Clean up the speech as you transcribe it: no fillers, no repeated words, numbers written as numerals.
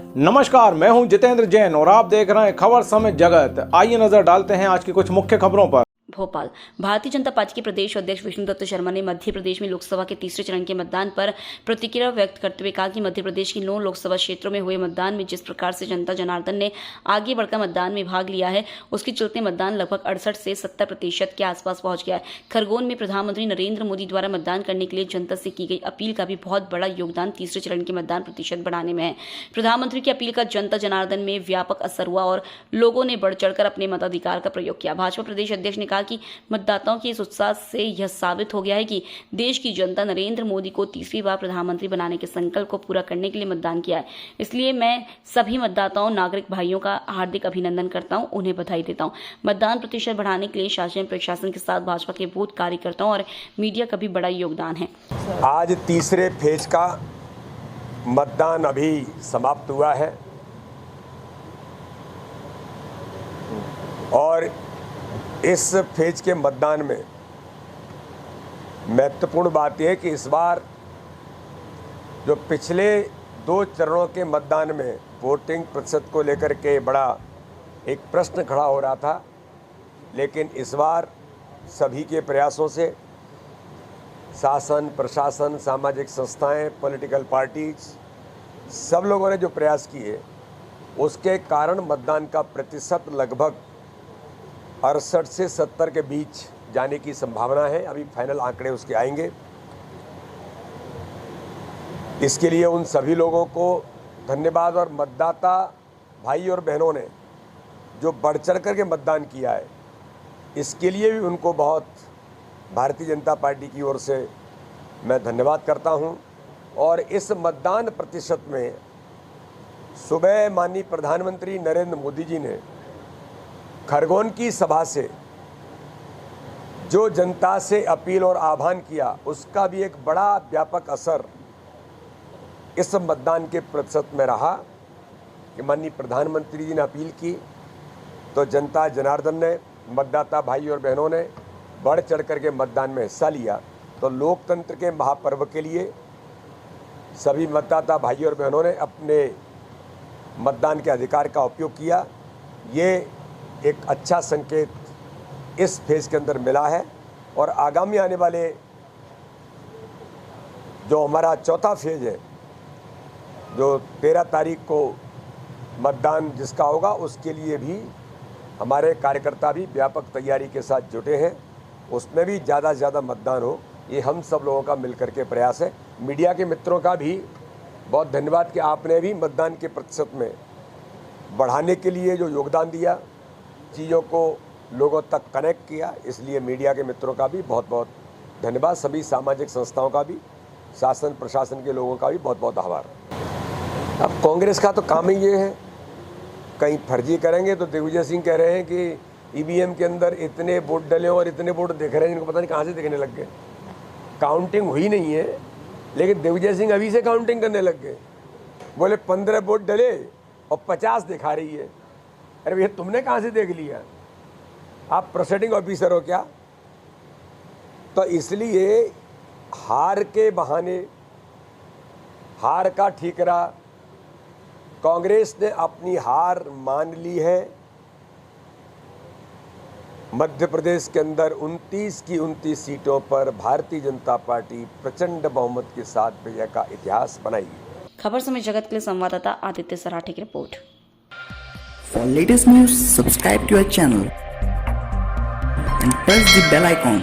नमस्कार, मैं हूं जितेंद्र जैन और आप देख रहे हैं खबर समय जगत। आइए नजर डालते हैं आज की कुछ मुख्य खबरों पर। भोपाल। भारतीय जनता पार्टी के प्रदेश अध्यक्ष विष्णुदत्त शर्मा ने मध्य प्रदेश में लोकसभा के तीसरे चरण के मतदान पर प्रतिक्रिया व्यक्त करते हुए कहा कि मध्य प्रदेश की 9 लोकसभा क्षेत्रों में हुए मतदान में जिस प्रकार से जनता जनार्दन ने आगे बढ़कर मतदान में भाग लिया है, उसके चलते मतदान लगभग 68 से 70% के आसपास पहुंच गया है। खरगोन में प्रधानमंत्री नरेंद्र मोदी द्वारा मतदान करने के लिए जनता से की गई अपील का भी बहुत बड़ा योगदान तीसरे चरण के मतदान प्रतिशत बढ़ाने में है। प्रधानमंत्री की अपील का जनता जनार्दन में व्यापक असर हुआ और लोगों ने बढ़ चढ़कर अपने मताधिकार का प्रयोग किया। भाजपा प्रदेश अध्यक्ष ने कहा कि मतदाताओं के इस उत्साह से यह साबित हो गया है कि देश की जनता नरेंद्र मोदी को तीसरी बार प्रधानमंत्री बनाने के संकल्प को पूरा करने के लिए मतदान किया है। इसलिए मैं सभी मतदाताओं, नागरिक भाइयों का हार्दिक अभिनंदन करता हूं, उन्हें बधाई देता हूं। मतदान प्रतिशत बढ़ाने के लिए शासन प्रशासन के साथ भाजपा के बूथ कार्यकर्ताओं और मीडिया का भी बड़ा योगदान है। आज तीसरे फेज का मतदान अभी समाप्त हुआ है और इस फेज के मतदान में महत्वपूर्ण बात यह है कि इस बार जो पिछले 2 चरणों के मतदान में वोटिंग प्रतिशत को लेकर के बड़ा एक प्रश्न खड़ा हो रहा था, लेकिन इस बार सभी के प्रयासों से शासन, प्रशासन, सामाजिक संस्थाएं, पॉलिटिकल पार्टीज, सब लोगों ने जो प्रयास किए उसके कारण मतदान का प्रतिशत लगभग 68 से 70 के बीच जाने की संभावना है। अभी फाइनल आंकड़े उसके आएंगे। इसके लिए उन सभी लोगों को धन्यवाद और मतदाता भाई और बहनों ने जो बढ़ चढ़ कर के मतदान किया है, इसके लिए भी उनको बहुत भारतीय जनता पार्टी की ओर से मैं धन्यवाद करता हूं। और इस मतदान प्रतिशत में सुबह माननीय प्रधानमंत्री नरेंद्र मोदी जी ने खरगोन की सभा से जो जनता से अपील और आह्वान किया, उसका भी एक बड़ा व्यापक असर इस मतदान के प्रतिशत में रहा कि माननीय प्रधानमंत्री जी ने अपील की तो जनता जनार्दन ने, मतदाता भाई और बहनों ने बढ़ चढ़ कर के मतदान में हिस्सा लिया। तो लोकतंत्र के महापर्व के लिए सभी मतदाता भाई और बहनों ने अपने मतदान के अधिकार का उपयोग किया। ये एक अच्छा संकेत इस फेज के अंदर मिला है और आगामी आने वाले जो हमारा चौथा फेज है, जो 13 तारीख को मतदान जिसका होगा, उसके लिए भी हमारे कार्यकर्ता भी व्यापक तैयारी के साथ जुटे हैं। उसमें भी ज़्यादा से ज़्यादा मतदान हो, ये हम सब लोगों का मिलकर के प्रयास है। मीडिया के मित्रों का भी बहुत धन्यवाद कि आपने भी मतदान के प्रतिशत में बढ़ाने के लिए जो योगदान दिया, चीज़ों को लोगों तक कनेक्ट किया, इसलिए मीडिया के मित्रों का भी बहुत बहुत धन्यवाद। सभी सामाजिक संस्थाओं का भी, शासन प्रशासन के लोगों का भी बहुत बहुत आभार। अब कांग्रेस का तो काम ही ये है, कहीं फर्जी करेंगे तो दिग्विजय सिंह कह रहे हैं कि ईवीएम के अंदर इतने वोट डले और इतने वोट दिख रहे हैं, इनको पता नहीं कहाँ से दिखने लग गए। काउंटिंग हुई नहीं है, लेकिन दिग्विजय सिंह अभी से काउंटिंग करने लग गए। बोले 15 वोट डले और 50 दिखा रही है। अरे भैया, तुमने कहाँ से देख लिया? आप प्रोसीडिंग ऑफिसर हो क्या? तो इसलिए हार के बहाने, हार का ठीकरा, कांग्रेस ने अपनी हार मान ली है। मध्य प्रदेश के अंदर 29 की 29 सीटों पर भारतीय जनता पार्टी प्रचंड बहुमत के साथ विजय का इतिहास बनाएगी। खबर समय जगत के लिए संवाददाता आदित्य सराठे की report. For latest news, subscribe to our channel and press the bell icon.